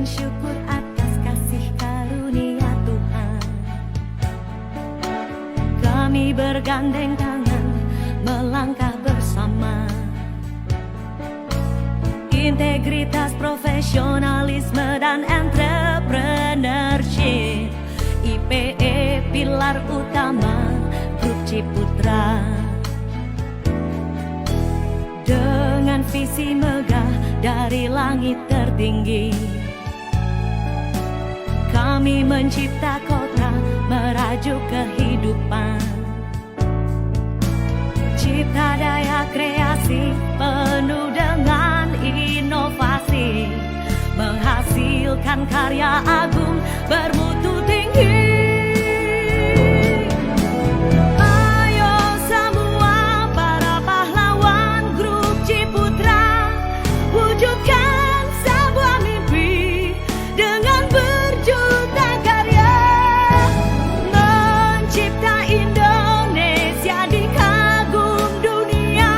bersyukur atas kasih karunia Tuhan. Kami bergandeng tangan melangkah bersama. Integritas, profesionalisme, dan entrepreneurship. IPE pilar utama Grup Ciputra. Dengan visi megah dari langit tertinggi, kami mencipta kota merajuk kehidupan. Cipta daya kreasi penuh dengan inovasi, menghasilkan karya agung bermutu tinggi. Ayo semua para pahlawan Grup Ciputra, wujudkan sebuah mimpi dengan berjuta karya, mencipta Indonesia di kagum dunia,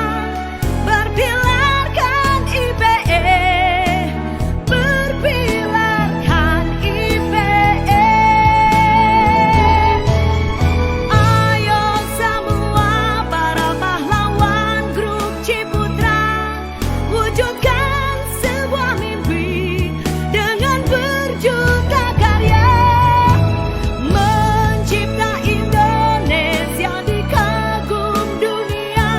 berpilarkan IPE, berpilarkan IPE. Ayo semua para pahlawan Grup Ciputra, wujudkan sebuah mimpi dengan berjuta karya, mencipta Indonesia di kagum dunia,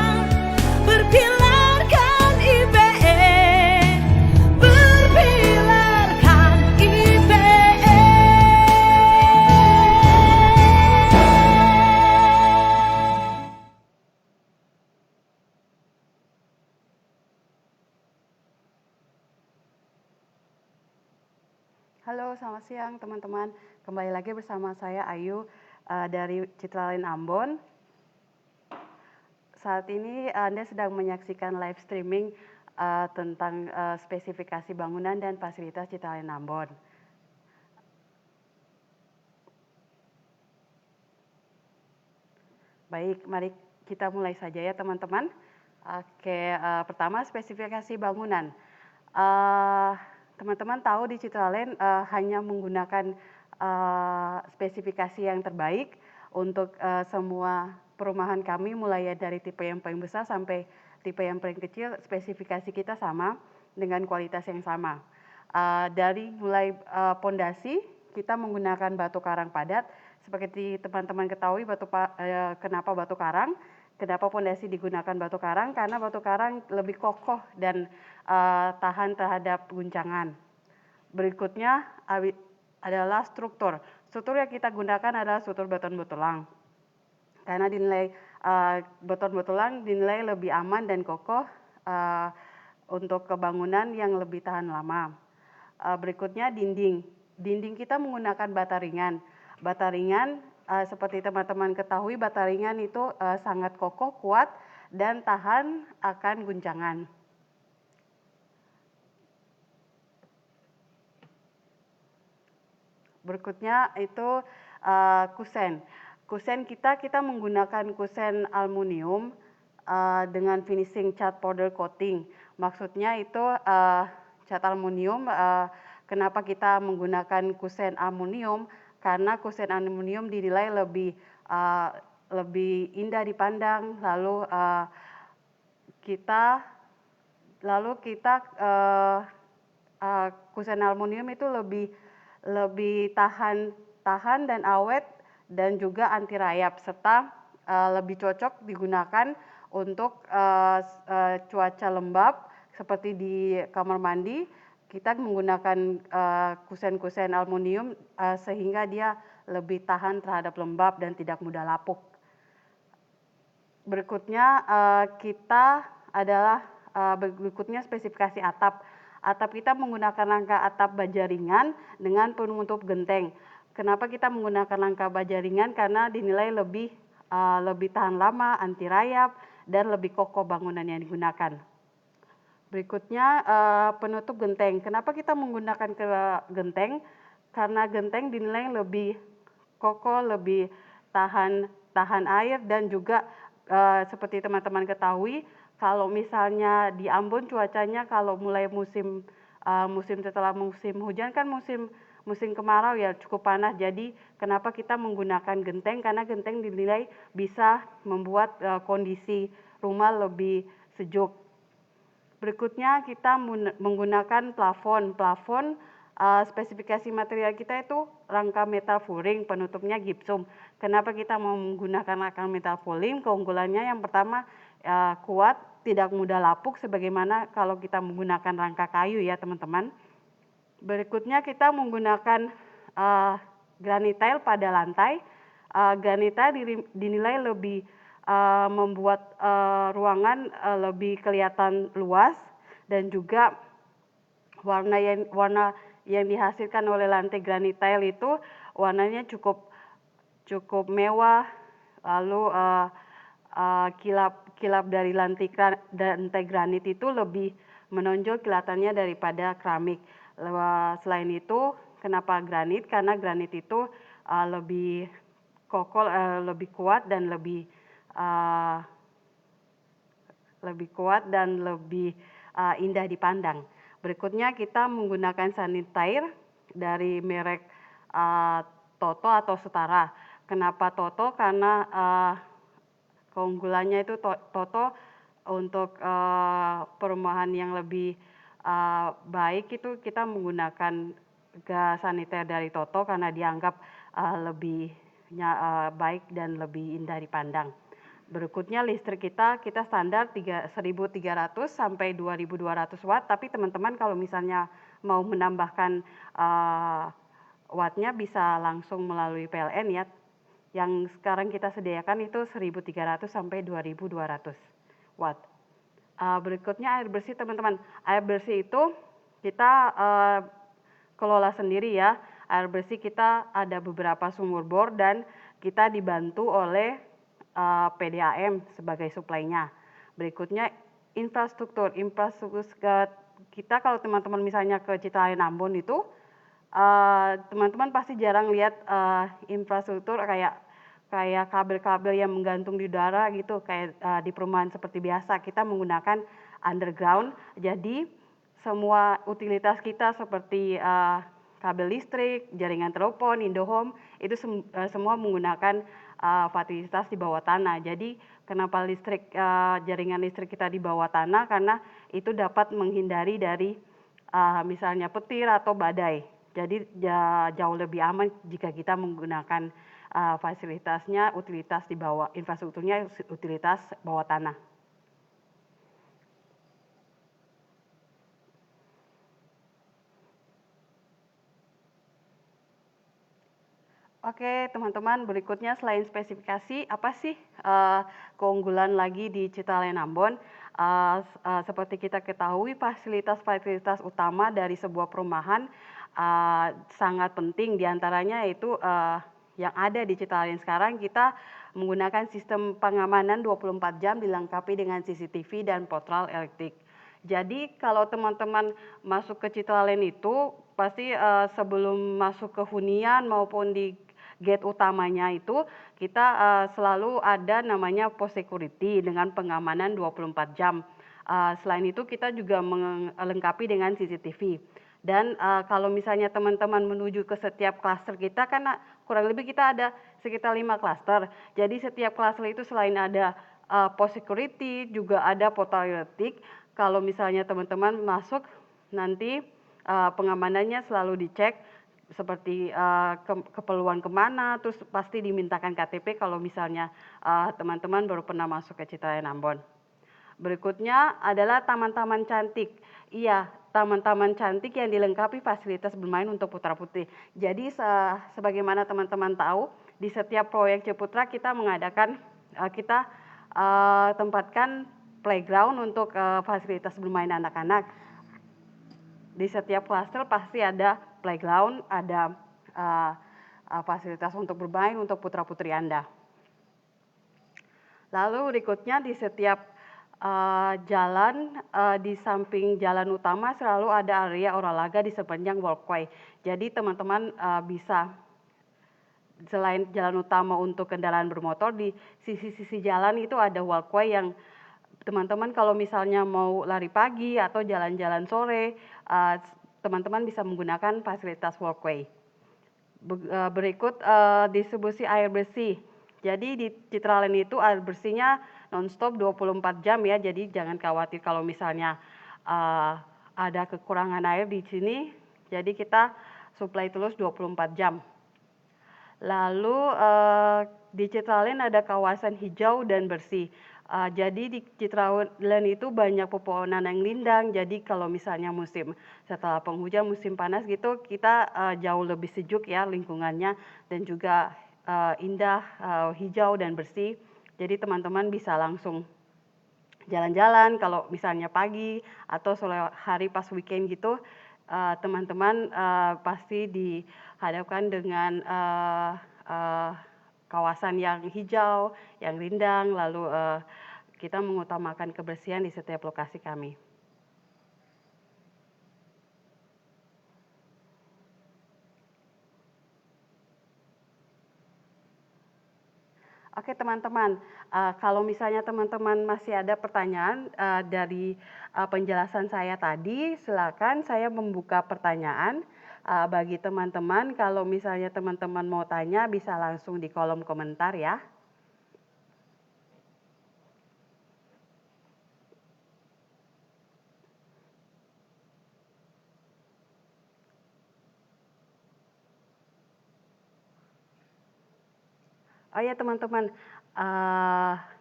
berpilarkan IPE, berpilarkan IPE. Halo, selamat siang teman-teman. Kembali lagi bersama saya Ayu dari Citralin Ambon. Saat ini Anda sedang menyaksikan live streaming tentang spesifikasi bangunan dan fasilitas Citralin Ambon. Baik, mari kita mulai saja ya teman-teman. Oke, pertama spesifikasi bangunan. Teman-teman tahu di Citralin hanya menggunakan spesifikasi yang terbaik untuk semua perumahan kami, mulai dari tipe yang paling besar sampai tipe yang paling kecil. Spesifikasi kita sama dengan kualitas yang sama. Dari mulai pondasi kita menggunakan batu karang padat. Seperti teman-teman ketahui kenapa batu karang? Kenapa pondasi digunakan batu karang? Karena batu karang lebih kokoh dan tahan terhadap guncangan. Berikutnya adalah struktur. Struktur yang kita gunakan adalah struktur beton betulang. Karena dinilai beton betulang dinilai lebih aman dan kokoh untuk kebangunan yang lebih tahan lama. Berikutnya dinding. Dinding kita menggunakan bata ringan. Bata ringan seperti teman-teman ketahui, bata ringan itu sangat kokoh, kuat, dan tahan akan guncangan. Berikutnya itu kusen. Kusen kita menggunakan kusen aluminium dengan finishing cat powder coating. Maksudnya itu cat aluminium. Kenapa kita menggunakan kusen aluminium? Karena kusen aluminium dinilai lebih indah dipandang. Lalu kita kusen aluminium itu lebih tahan dan awet, dan juga anti rayap, serta lebih cocok digunakan untuk cuaca lembab seperti di kamar mandi. Kita menggunakan kusen-kusen aluminium sehingga dia lebih tahan terhadap lembab dan tidak mudah lapuk. Berikutnya berikutnya spesifikasi atap. Atap kita menggunakan rangka atap baja ringan dengan penutup genteng. Kenapa kita menggunakan rangka baja ringan? Karena dinilai lebih tahan lama, anti rayap, dan lebih kokoh bangunan yang digunakan. Berikutnya penutup genteng. Kenapa kita menggunakan genteng? Karena genteng dinilai lebih kokoh, lebih tahan air, dan juga seperti teman-teman ketahui, kalau misalnya di Ambon cuacanya kalau mulai musim musim setelah musim hujan kan musim musim kemarau ya cukup panas. Jadi kenapa kita menggunakan genteng? Karena genteng dinilai bisa membuat kondisi rumah lebih sejuk. Berikutnya kita menggunakan plafon. Plafon spesifikasi material kita itu rangka metal furing, penutupnya gipsum. Kenapa kita mau menggunakan rangka metal furing? Keunggulannya yang pertama kuat, tidak mudah lapuk sebagaimana kalau kita menggunakan rangka kayu ya teman-teman. Berikutnya kita menggunakan granit tile pada lantai. Granit tile dinilai lebih membuat ruangan lebih kelihatan luas dan juga warna yang dihasilkan oleh lantai granit tile itu warnanya cukup mewah, lalu kilap dari lantai granit itu lebih menonjol kelihatannya daripada keramik. Selain itu, kenapa granit? Karena granit itu lebih kokoh, lebih kuat dan lebih indah dipandang. Berikutnya kita menggunakan sanitair dari merek Toto atau Setara. Kenapa Toto? Karena keunggulannya itu Toto untuk perumahan yang lebih baik itu kita menggunakan gas sanitair dari Toto karena dianggap lebih baik dan lebih indah dipandang. Berikutnya listrik kita standar 1.300 sampai 2.200 watt, tapi teman-teman kalau misalnya mau menambahkan wattnya bisa langsung melalui PLN ya. Yang sekarang kita sediakan itu 1.300 sampai 2.200 watt. Berikutnya air bersih teman-teman. Air bersih itu kita kelola sendiri ya. Air bersih kita ada beberapa sumur bor dan kita dibantu oleh PDAM sebagai suplainya. Berikutnya infrastruktur kita kalau teman-teman misalnya ke Citalaya Ambon itu teman-teman pasti jarang lihat infrastruktur kayak kabel-kabel yang menggantung di udara gitu kayak di perumahan seperti biasa. Kita menggunakan underground. Jadi semua utilitas kita seperti kabel listrik, jaringan telepon, Indohome itu semua menggunakan fasilitas di bawah tanah. Jadi kenapa jaringan listrik kita di bawah tanah? Karena itu dapat menghindari dari misalnya petir atau badai. Jadi jauh lebih aman jika kita menggunakan fasilitasnya utilitas di bawah, infrastrukturnya utilitas bawah tanah. Oke teman-teman, berikutnya selain spesifikasi, apa sih keunggulan lagi di Citalaya Ambon? Seperti kita ketahui, fasilitas-fasilitas utama dari sebuah perumahan sangat penting. Diantaranya yaitu yang ada di Citalaya sekarang, kita menggunakan sistem pengamanan 24 jam dilengkapi dengan CCTV dan potral elektrik. Jadi kalau teman-teman masuk ke Citalaya itu, pasti sebelum masuk ke hunian maupun di gate utamanya itu kita selalu ada namanya pos security dengan pengamanan 24 jam. Selain itu kita juga melengkapi dengan CCTV. Dan kalau misalnya teman-teman menuju ke setiap klaster kita kan kurang lebih kita ada sekitar 5 klaster. Jadi setiap klaster itu selain ada pos security juga ada portal elektrik. Kalau misalnya teman-teman masuk nanti pengamanannya selalu dicek seperti keperluan kemana, terus pasti dimintakan KTP kalau misalnya teman-teman baru pernah masuk ke Citalaya Ambon. Berikutnya adalah taman-taman cantik. Iya, taman-taman cantik yang dilengkapi fasilitas bermain untuk putra-putri. Jadi sebagaimana teman-teman tahu, di setiap proyek Ciputra kita mengadakan, kita tempatkan playground untuk fasilitas bermain anak-anak. Di setiap klaster pasti ada playground, ada fasilitas untuk bermain untuk putra-putri Anda. Lalu berikutnya di setiap jalan, di samping jalan utama selalu ada area olahraga di sepanjang walkway. Jadi teman-teman bisa selain jalan utama untuk kendaraan bermotor, di sisi-sisi jalan itu ada walkway yang teman-teman kalau misalnya mau lari pagi atau jalan-jalan sore, teman-teman bisa menggunakan fasilitas walkway. Berikut distribusi air bersih. Jadi di Citraland itu air bersihnya nonstop 24 jam ya, jadi jangan khawatir kalau misalnya ada kekurangan air di sini, jadi kita supply terus 24 jam. Lalu di Citraland ada kawasan hijau dan bersih. Jadi di Citraland itu banyak pepohonan yang rindang. Jadi kalau misalnya setelah penghujan, musim panas gitu, kita jauh lebih sejuk ya lingkungannya dan juga indah, hijau dan bersih. Jadi teman-teman bisa langsung jalan-jalan kalau misalnya pagi atau sore hari pas weekend gitu, teman-teman pasti dihadapkan dengan kawasan yang hijau, yang rindang, lalu kita mengutamakan kebersihan di setiap lokasi kami. Oke teman-teman, kalau misalnya teman-teman masih ada pertanyaan dari penjelasan saya tadi, silakan saya membuka pertanyaan bagi teman-teman. Kalau misalnya teman-teman mau tanya, bisa langsung di kolom komentar ya. Oh ya teman-teman,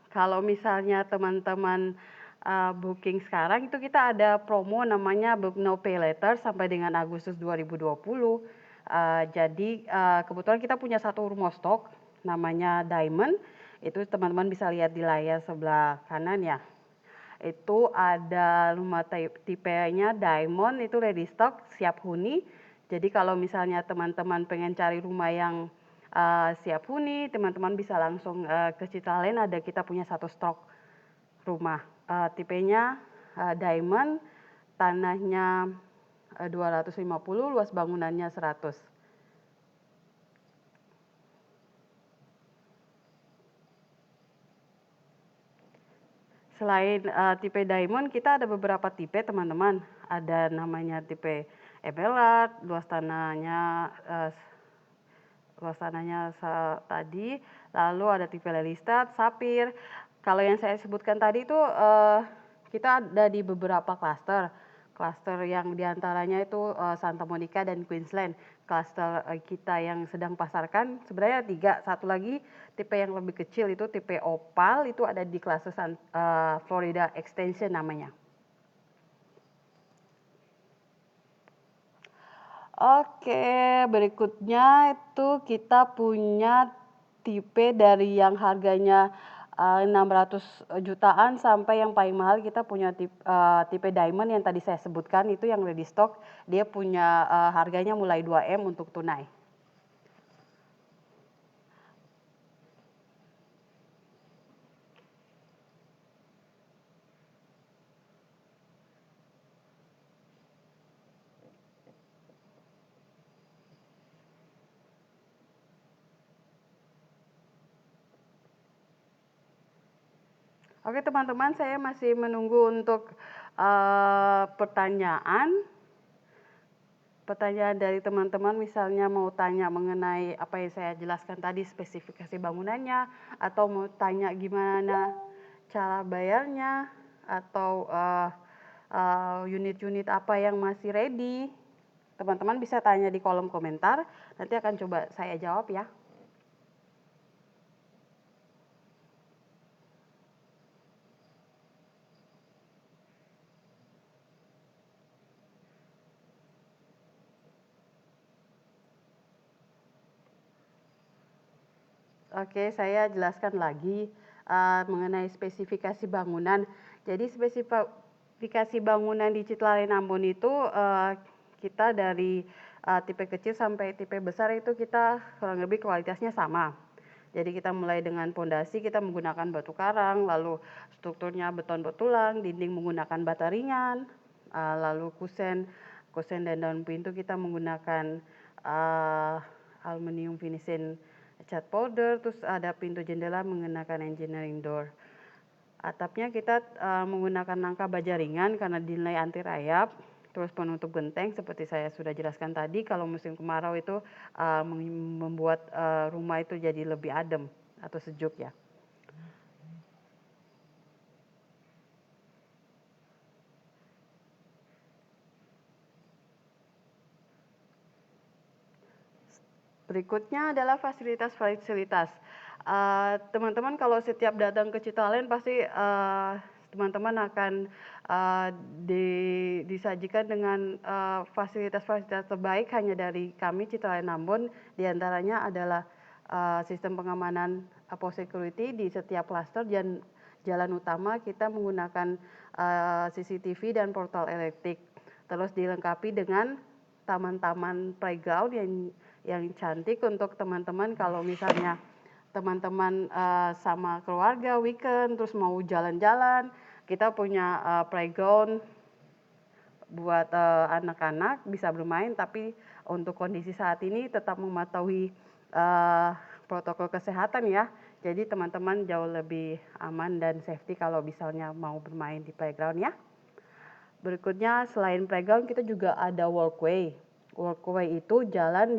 kalau misalnya teman-teman booking sekarang itu kita ada promo namanya Book Now Pay Later sampai dengan Agustus 2020. Jadi kebetulan kita punya satu rumah stok namanya Diamond, itu teman-teman bisa lihat di layar sebelah kanan ya. Itu ada rumah tipenya Diamond, itu ready stock, siap huni. Jadi kalau misalnya teman-teman pengen cari rumah yang siap huni, teman-teman bisa langsung ke Citraland, ada kita punya satu stok rumah. Tipenya Diamond, tanahnya 250, luas bangunannya 100. Selain tipe Diamond, kita ada beberapa tipe teman-teman. Ada namanya tipe Emerald, luas tanahnya tadi, lalu ada tipe Lelystad, Sapphire. Kalau yang saya sebutkan tadi itu kita ada di beberapa klaster. Klaster yang diantaranya itu Santa Monica dan Queensland. Klaster kita yang sedang pasarkan sebenarnya 3. Satu lagi tipe yang lebih kecil itu tipe Opal, itu ada di klaster Florida Extension namanya. Oke, berikutnya itu kita punya tipe dari yang harganya 600 jutaan sampai yang paling mahal kita punya tipe Diamond yang tadi saya sebutkan itu yang ready stock, dia punya harganya mulai 2M untuk tunai. Oke teman-teman, saya masih menunggu untuk pertanyaan dari teman-teman, misalnya mau tanya mengenai apa yang saya jelaskan tadi, spesifikasi bangunannya, atau mau tanya gimana cara bayarnya, atau unit-unit apa yang masih ready. Teman-teman bisa tanya di kolom komentar, nanti akan coba saya jawab ya. Oke, saya jelaskan lagi mengenai spesifikasi bangunan. Jadi spesifikasi bangunan di Citraland Ambon itu kita dari tipe kecil sampai tipe besar itu kita kurang lebih kualitasnya sama. Jadi kita mulai dengan pondasi kita menggunakan batu karang, lalu strukturnya beton betulan, dinding menggunakan bata ringan, lalu kusen dan daun pintu kita menggunakan aluminium finishing cat powder, terus ada pintu jendela menggunakan engineering door. Atapnya kita menggunakan nangka baja ringan karena dinilai anti rayap. Terus penutup genteng seperti saya sudah jelaskan tadi, kalau musim kemarau itu membuat rumah itu jadi lebih adem atau sejuk ya. Berikutnya adalah fasilitas-fasilitas. Teman-teman kalau setiap datang ke Citalen pasti teman-teman akan disajikan dengan fasilitas-fasilitas terbaik hanya dari kami Citalen Ambon. Di antaranya adalah sistem pengamanan security di setiap klaster dan jalan utama kita menggunakan CCTV dan portal elektrik. Terus dilengkapi dengan taman-taman playground yang cantik untuk teman-teman kalau misalnya teman-teman sama keluarga weekend terus mau jalan-jalan, kita punya playground buat anak-anak bisa bermain, tapi untuk kondisi saat ini tetap mematuhi protokol kesehatan ya. Jadi teman-teman jauh lebih aman dan safety kalau misalnya mau bermain di playground ya. Berikutnya selain playground kita juga ada walkway. Walkway itu jalan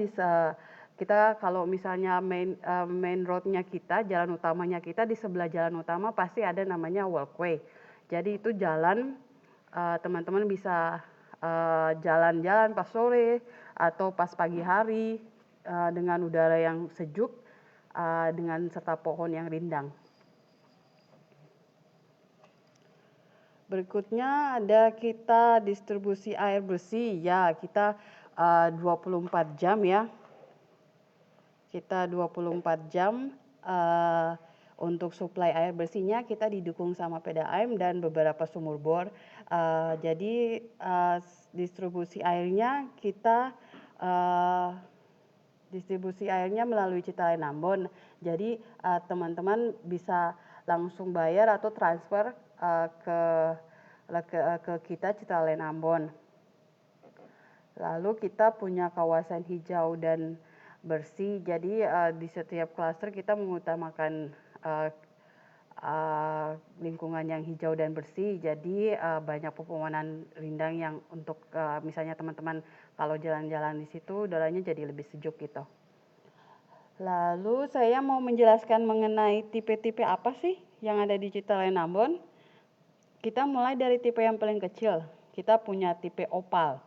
kita kalau misalnya main roadnya kita, jalan utamanya kita di sebelah jalan utama pasti ada namanya walkway. Jadi itu jalan teman-teman bisa jalan-jalan pas sore atau pas pagi hari dengan udara yang sejuk dengan serta pohon yang rindang. Berikutnya ada kita distribusi air bersih ya, kita 24 jam ya. Kita 24 jam untuk suplai air bersihnya kita didukung sama PDAM dan beberapa sumur bor. Jadi distribusi airnya kita distribusi airnya melalui Citalen Ambon. Jadi teman-teman bisa langsung bayar atau transfer ke kita Citalen Ambon. Lalu kita punya kawasan hijau dan bersih. Jadi di setiap klaster kita mengutamakan lingkungan yang hijau dan bersih. Jadi banyak pepohonan rindang yang untuk misalnya teman-teman kalau jalan-jalan di situ udaranya jadi lebih sejuk gitu. Lalu saya mau menjelaskan mengenai tipe-tipe apa sih yang ada di Citalen Ambon. Kita mulai dari tipe yang paling kecil. Kita punya tipe opal.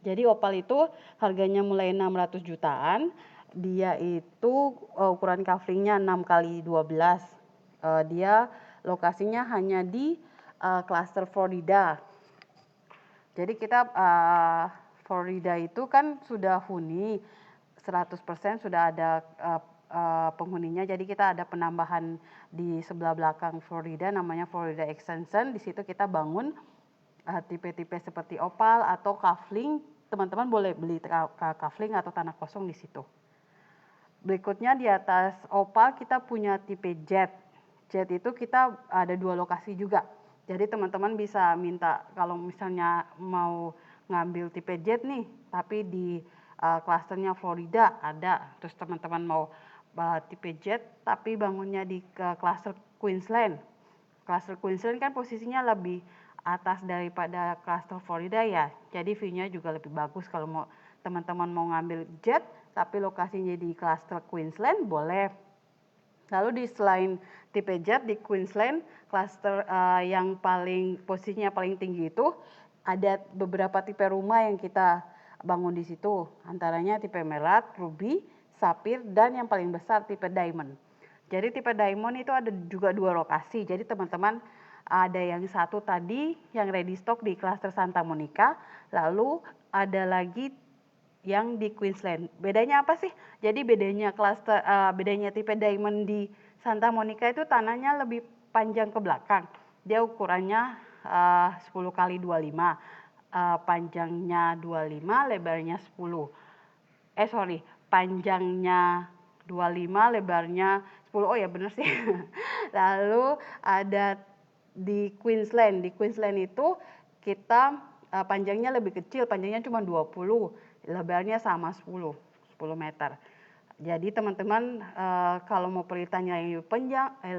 Jadi opal itu harganya mulai 600 jutaan. Dia itu ukuran kaflingnya 6x12. Dia lokasinya hanya di klaster Florida. Jadi kita Florida itu kan sudah huni 100% sudah ada penghuninya. Jadi kita ada penambahan di sebelah belakang Florida namanya Florida Extension. Di situ kita bangun tipe-tipe seperti opal atau kafling. Teman-teman boleh beli kafling atau tanah kosong di situ. Berikutnya di atas opal kita punya tipe jet. Jet itu kita ada 2 lokasi juga. Jadi teman-teman bisa minta kalau misalnya mau ngambil tipe jet nih, tapi di klasternya Florida ada. Terus teman-teman mau tipe jet tapi bangunnya di klaster Queensland. Klaster Queensland kan posisinya lebih atas daripada klaster Florida ya. Jadi view-nya juga lebih bagus kalau mau teman-teman mau ngambil jet tapi lokasinya di klaster Queensland boleh. Lalu di selain tipe jet di Queensland, klaster yang posisinya paling tinggi itu ada beberapa tipe rumah yang kita bangun di situ. Antaranya tipe Melat, Ruby, Sapphire, dan yang paling besar tipe Diamond. Jadi tipe Diamond itu ada juga 2 lokasi. Jadi teman-teman ada yang satu tadi yang ready stock di klaster Santa Monica, lalu ada lagi yang di Queensland. Bedanya apa sih? Jadi bedanya bedanya tipe Diamond di Santa Monica itu tanahnya lebih panjang ke belakang. Dia ukurannya 10x25. Panjangnya 25, lebarnya 10. Panjangnya 25, lebarnya 10. Oh ya benar sih. Lalu ada di Queensland. Di Queensland itu kita panjangnya lebih kecil, panjangnya cuma 20, lebarnya sama 10 meter. Jadi teman-teman kalau mau pelitanya yang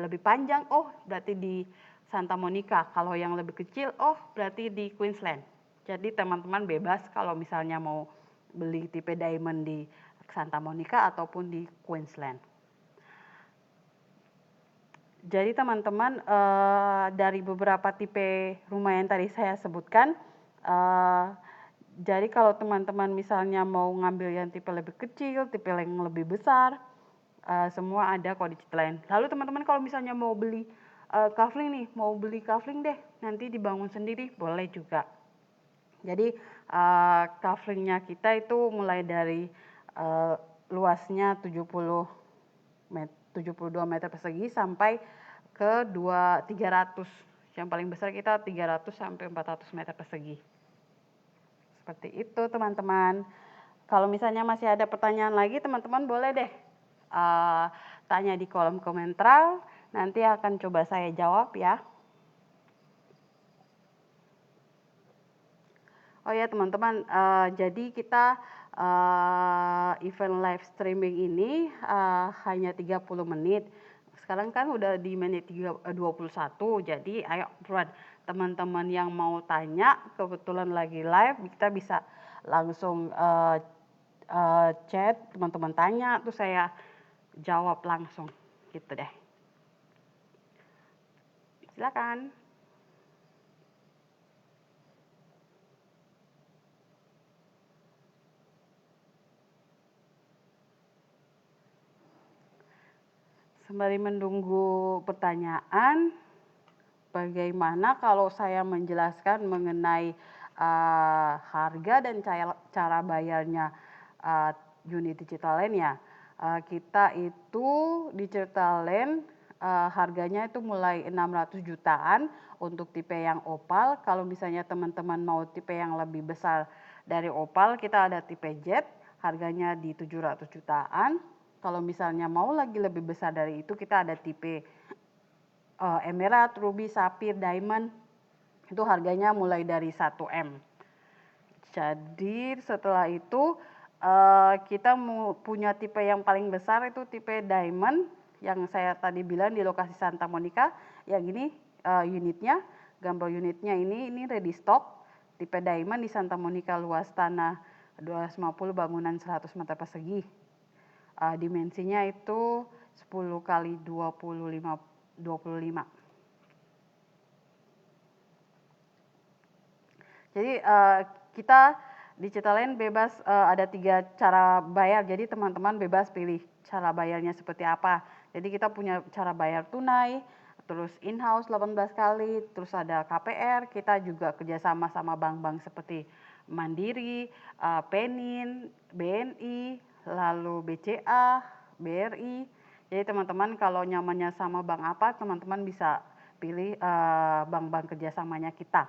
lebih panjang, oh berarti di Santa Monica. Kalau yang lebih kecil, oh berarti di Queensland. Jadi teman-teman bebas kalau misalnya mau beli tipe diamond di Santa Monica ataupun di Queensland. Jadi teman-teman dari beberapa tipe rumah yang tadi saya sebutkan, jadi kalau teman-teman misalnya mau ngambil yang tipe lebih kecil, tipe yang lebih besar, semua ada kok di Citylink. Lalu teman-teman kalau misalnya mau beli kafling nih, mau beli kafling deh, nanti dibangun sendiri, boleh juga. Jadi kaflingnya kita itu mulai dari luasnya 72 meter persegi sampai ke 300. Yang paling besar kita 300 sampai 400 meter persegi. Seperti itu teman-teman. Kalau misalnya masih ada pertanyaan lagi, teman-teman boleh deh tanya di kolom komentar. Nanti akan coba saya jawab ya. Oh ya teman-teman, jadi kita event live streaming ini hanya 30 menit. Sekarang kan udah di menit 21, jadi ayo buat teman-teman yang mau tanya, kebetulan lagi live, kita bisa langsung chat, teman-teman tanya, terus saya jawab langsung, gitu deh. Silakan. Sembari menunggu pertanyaan, bagaimana kalau saya menjelaskan mengenai harga dan cara bayarnya unit Citylink ya. Kita itu di Citylink harganya itu mulai 600 jutaan untuk tipe yang opal. Kalau misalnya teman-teman mau tipe yang lebih besar dari opal, kita ada tipe jet, harganya di 700 jutaan. Kalau misalnya mau lagi lebih besar dari itu, kita ada tipe emerald, ruby, sapphire, diamond. Itu harganya mulai dari 1M. Jadi setelah itu kita punya tipe yang paling besar itu tipe diamond yang saya tadi bilang di lokasi Santa Monica. Yang ini unitnya, gambar unitnya ini ready stock. Tipe diamond di Santa Monica, luas tanah 250, bangunan 100 meter persegi. Dimensinya itu 10 kali 25. Jadi kita di Citylink bebas ada 3 cara bayar. Jadi teman-teman bebas pilih cara bayarnya seperti apa. Jadi kita punya cara bayar tunai, terus in-house 18 kali, terus ada KPR. Kita juga kerjasama sama bank-bank seperti Mandiri, Penin, BNI, lalu BCA, BRI. Jadi teman-teman kalau nyamannya sama bank apa, teman-teman bisa pilih bank-bank kerjasamanya kita.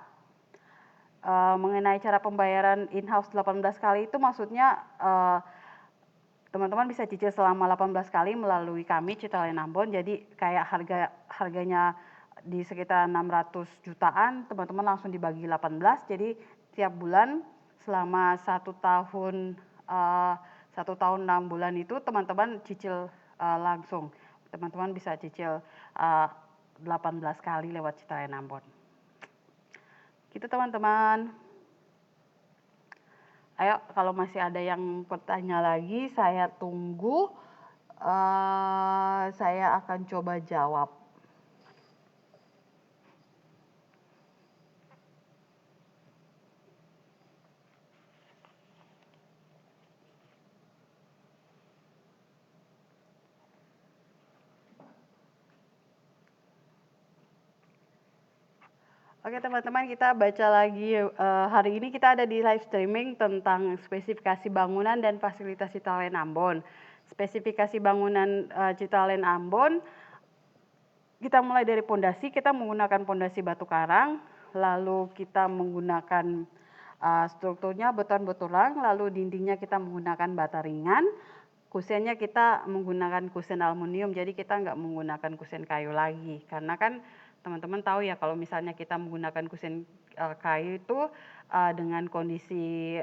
Mengenai cara pembayaran in-house 18 kali itu maksudnya teman-teman bisa cicil selama 18 kali melalui kami Citylink Ambon. Jadi kayak harganya di sekitar 600 jutaan, teman-teman langsung dibagi 18. Jadi tiap bulan selama 1 tahun 6 bulan itu teman-teman cicil langsung. Teman-teman bisa cicil 18 kali lewat Citylink Ambon. Gitu teman-teman. Ayo kalau masih ada yang bertanya lagi, saya tunggu. Saya akan coba jawab. Oke teman-teman, kita baca lagi. Hari ini kita ada di live streaming tentang spesifikasi bangunan dan fasilitas Citylink Ambon. Spesifikasi bangunan Citylink Ambon, kita mulai dari pondasi. Kita menggunakan pondasi batu karang, lalu kita menggunakan strukturnya beton tulang, lalu dindingnya kita menggunakan bata ringan. Kusennya kita menggunakan kusen aluminium, jadi kita nggak menggunakan kusen kayu lagi. Karena kan teman-teman tahu ya kalau misalnya kita menggunakan kusen kayu itu dengan kondisi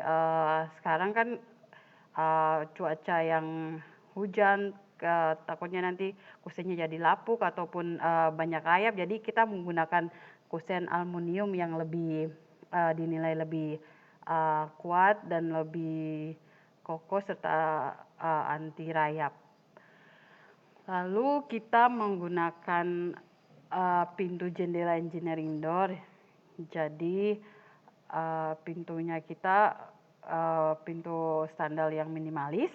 sekarang kan cuaca yang hujan, takutnya nanti kusennya jadi lapuk ataupun banyak rayap. Jadi kita menggunakan kusen aluminium yang lebih dinilai lebih kuat dan lebih kokoh serta anti rayap. Lalu kita menggunakan pintu jendela engineering door. Jadi pintunya kita pintu standar yang minimalis.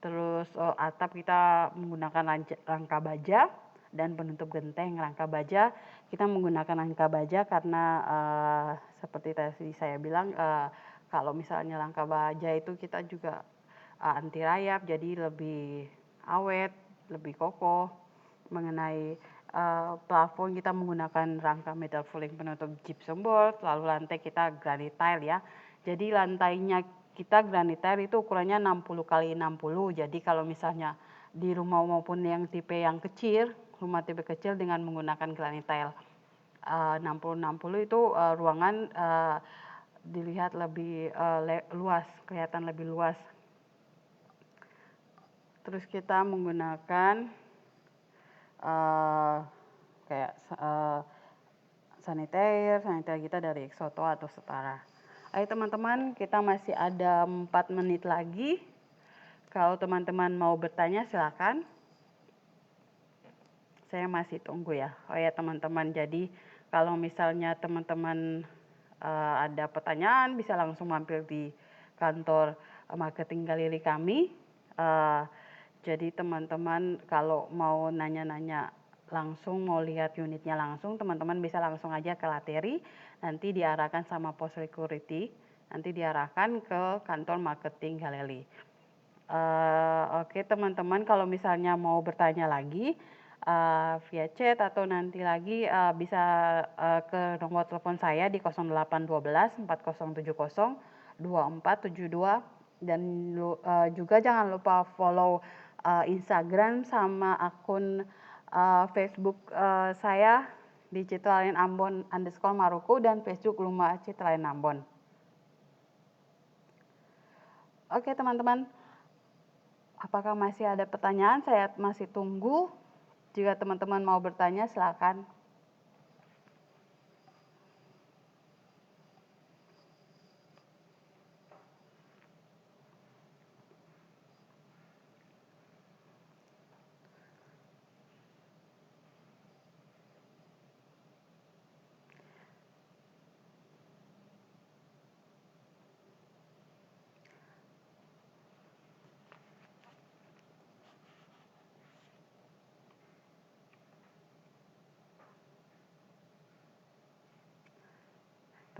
Terus atap kita menggunakan rangka baja dan penutup genteng. Rangka baja kita menggunakan rangka baja karena seperti tadi saya bilang kalau misalnya rangka baja itu kita juga anti rayap, jadi lebih awet, lebih kokoh. Mengenai plafon kita menggunakan rangka metal flooring penutup gypsum board, lalu lantai kita granite tile ya. Jadi lantainya kita granite tile itu ukurannya 60 x 60. Jadi kalau misalnya di rumah maupun yang tipe yang kecil, rumah tipe kecil dengan menggunakan granite tile 60-60 itu ruangan dilihat lebih luas, kelihatan lebih luas. Terus kita menggunakan kayak sanitizer kita dari Exoto atau Setara. Ayo teman-teman, kita masih ada 4 menit lagi. Kalau teman-teman mau bertanya silakan. Saya masih tunggu ya. Oh ya teman-teman, jadi kalau misalnya teman-teman ada pertanyaan bisa langsung mampir di kantor marketing galeri kami. Jadi teman-teman kalau mau nanya-nanya langsung, mau lihat unitnya langsung, teman-teman bisa langsung aja ke lateri, nanti diarahkan sama pos security, nanti diarahkan ke kantor marketing galeri. Oke teman-teman, kalau misalnya mau bertanya lagi via chat atau nanti lagi bisa ke nomor telepon saya di 0812 4070 2472 dan juga jangan lupa follow Instagram sama akun Facebook saya di Citralin Ambon _Maruku dan Facebook Luma Citralin Ambon. Oke teman-teman, apakah masih ada pertanyaan? Saya masih tunggu. Jika teman-teman mau bertanya silakan.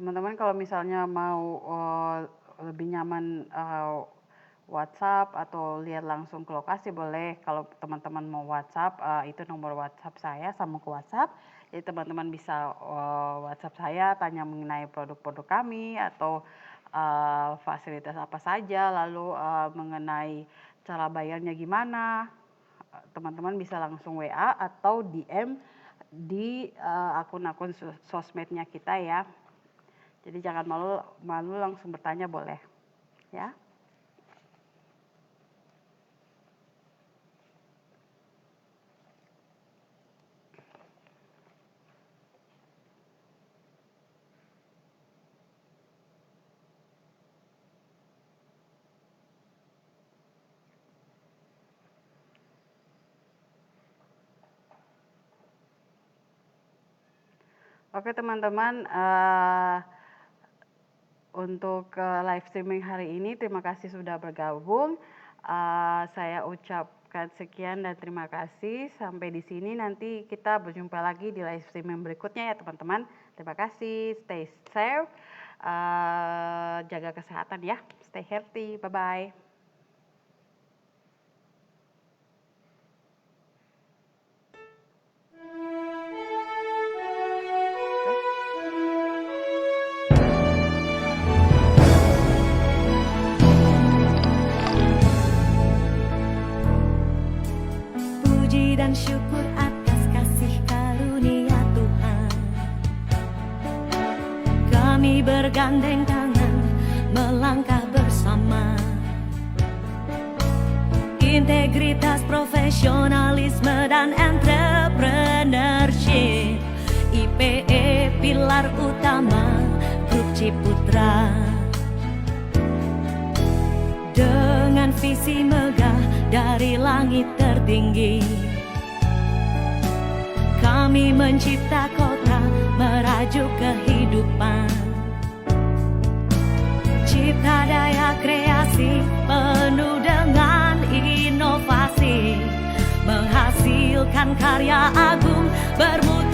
Teman-teman kalau misalnya mau lebih nyaman WhatsApp atau lihat langsung ke lokasi boleh. Kalau teman-teman mau WhatsApp itu nomor WhatsApp saya sama ke WhatsApp. Jadi teman-teman bisa WhatsApp saya tanya mengenai produk-produk kami atau fasilitas apa saja, lalu mengenai cara bayarnya gimana. Teman-teman bisa langsung WA atau DM di akun-akun sosmednya kita ya. Jadi jangan malu langsung bertanya boleh, ya. Oke teman-teman, untuk live streaming hari ini terima kasih sudah bergabung. Saya ucapkan sekian dan terima kasih. Sampai di sini, nanti kita berjumpa lagi di live streaming berikutnya ya teman-teman. Terima kasih, stay safe, jaga kesehatan ya, stay healthy, bye-bye. Puji dan syukur atas kasih karunia Tuhan. Kami bergandeng tangan melangkah bersama. Integritas, profesionalisme, dan entrepreneurship. IPE pilar utama Grup Ciputra. Dengan visi megah dari langit tertinggi, kami mencipta kota merajuk kehidupan. Cipta daya kreasi penuh dengan inovasi, menghasilkan karya agung bermutu